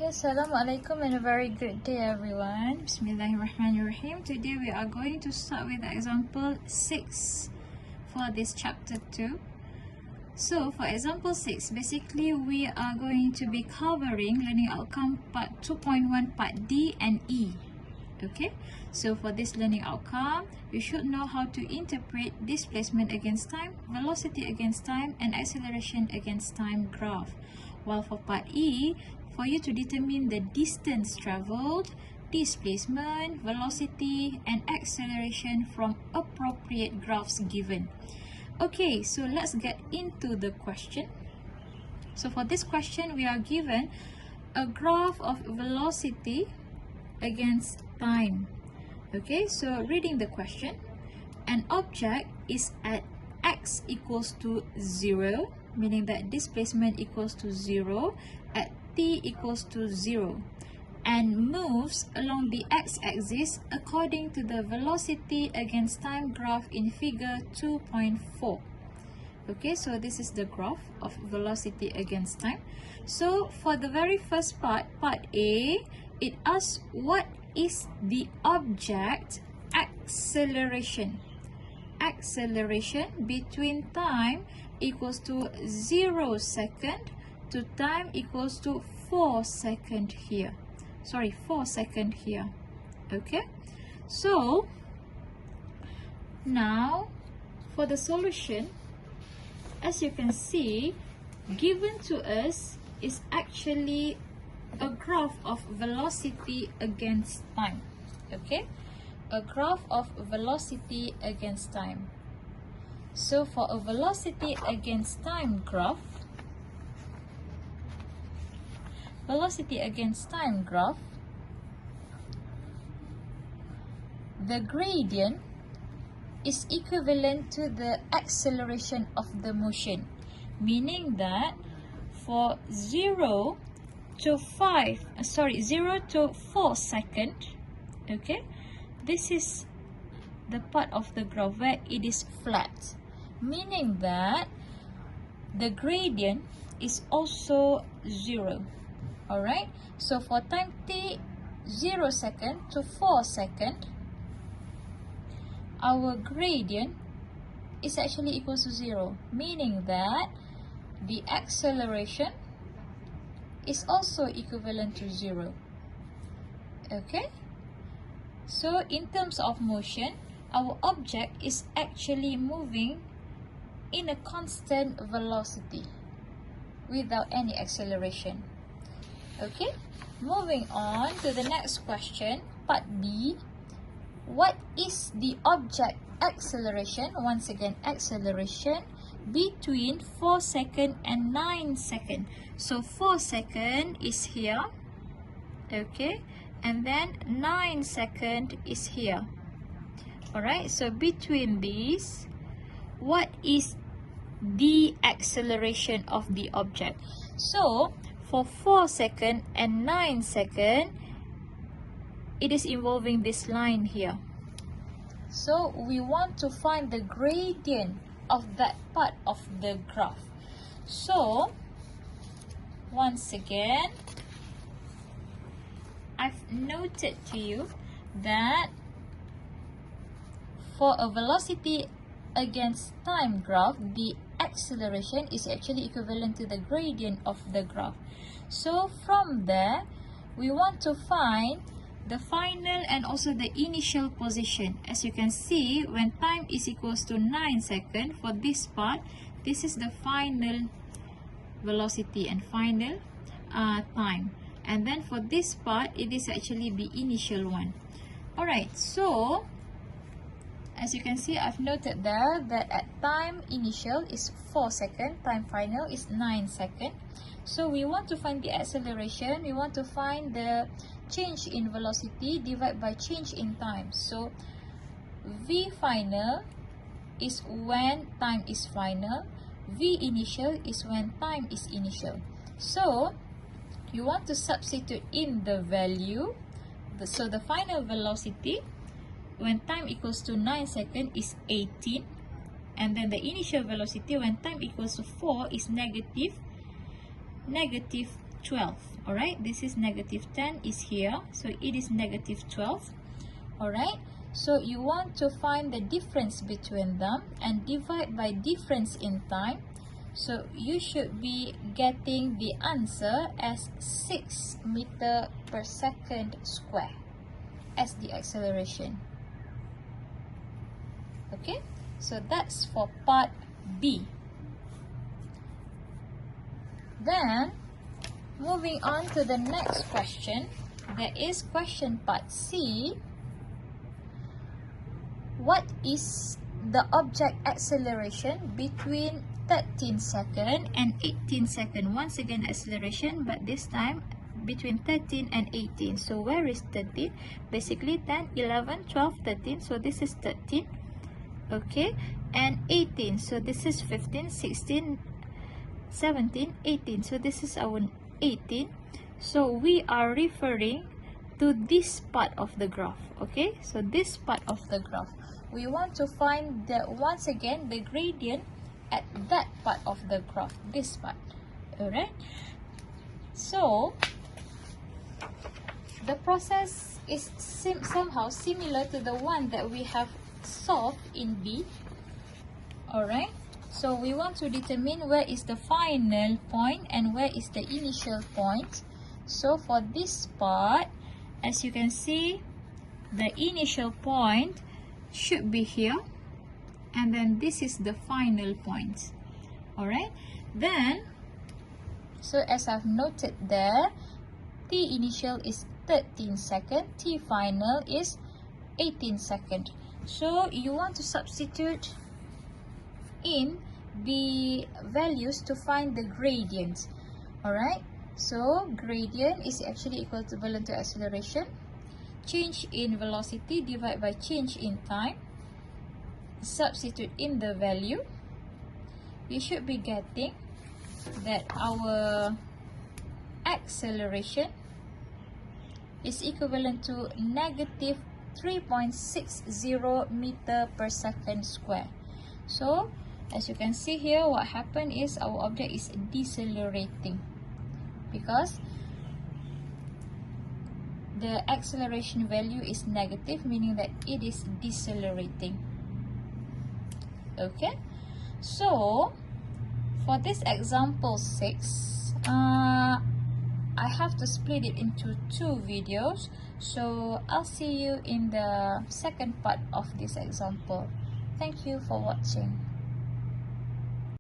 Okay, Assalamualaikum and a very good day everyone. Bismillahirrahmanirrahim. Today we are going to start with example 6 for this chapter 2. So for example 6, basically we are going to be covering learning outcome part 2.1 part D and E. Okay, so for this learning outcome, you should know how to interpret displacement against time, velocity against time, and acceleration against time graph. While for part E, for you to determine the distance traveled, displacement, velocity, and acceleration from appropriate graphs given. Okay, so let's get into the question. So for this question, we are given a graph of velocity against time. Okay, so reading the question, an object is at x equals to 0, meaning that displacement equals to 0 at t equals to 0 and moves along the x-axis according to the velocity against time graph in figure 2.4. Okay, so this is the graph of velocity against time. So for the very first part, part A, it asks what is the object acceleration. Acceleration between time equals to 0 second to time equals to 4 second here. Sorry, 4 second here. Okay, so now for the solution, as you can see, given to us is actually a graph of velocity against time. Okay, a graph of velocity against time. So for a velocity against time graph, the gradient is equivalent to the acceleration of the motion, meaning that for 0 to 4 second, okay, this is the part of the graph where it is flat, meaning that the gradient is also 0. Alright, so for time t 0 second to 4 second, our gradient is actually equals to 0, meaning that the acceleration is also equivalent to 0. Okay, so in terms of motion, our object is actually moving in a constant velocity without any acceleration. Okay, moving on to the next question, part B. What is the object acceleration? Once again, acceleration between 4 second and 9 second. So 4 second is here, okay, and then 9 second is here. Alright, so between these, what is the acceleration of the object? So for 4 second and 9 second, it is involving this line here. So we want to find the gradient of that part of the graph. So once again, I've noted to you that for a velocity against time graph, the acceleration is actually equivalent to the gradient of the graph. So from there, we want to find the final and also the initial position. As you can see, when time is equals to 9 seconds, for this part, this is the final velocity and final time. And then for this part, it is actually the initial one. Alright, so as you can see, I've noted there that at time initial is 4 seconds, time final is 9 seconds. So we want to find the acceleration, we want to find the change in velocity divided by change in time. So V final is when time is final, V initial is when time is initial. So you want to substitute in the value. So the final velocity when time equals to 9 seconds is 18, and then the initial velocity when time equals to 4 is negative 12. All right, this is negative 10 is here, so it is negative 12. All right, so you want to find the difference between them and divide by difference in time. So you should be getting the answer as 6 meter per second square as the acceleration. Okay, so that's for part B. Then moving on to the next question, there is question part C. What is the object acceleration between 13 second and 18 second? Once again acceleration, but this time between 13 and 18. So where is 13? Basically 10, 11, 12, 13. So this is 13. Okay, and 18. So this is 15, 16, 17, 18. So this is our 18. So we are referring to this part of the graph. Okay, so this part of the graph, we want to find the, once again, the gradient at that part of the graph, this part. Alright, so the process is somehow similar to the one that we have solved in B. Alright, so we want to determine where is the final point and where is the initial point. So for this part, as you can see, the initial point should be here, and then this is the final point. Alright, then so as I've noted there, T initial is 13 second, T final is 18 second. So you want to substitute in the values to find the gradient. Alright, so gradient is actually equivalent to acceleration. Change in velocity divided by change in time. Substitute in the value. We should be getting that our acceleration is equivalent to negative 3.60 meter per second square. So as you can see here, what happened is our object is decelerating because the acceleration value is negative, meaning that it is decelerating. Okay, so for this example 6, I have to split it into 2 videos, so I'll see you in the second part of this example. Thank you for watching.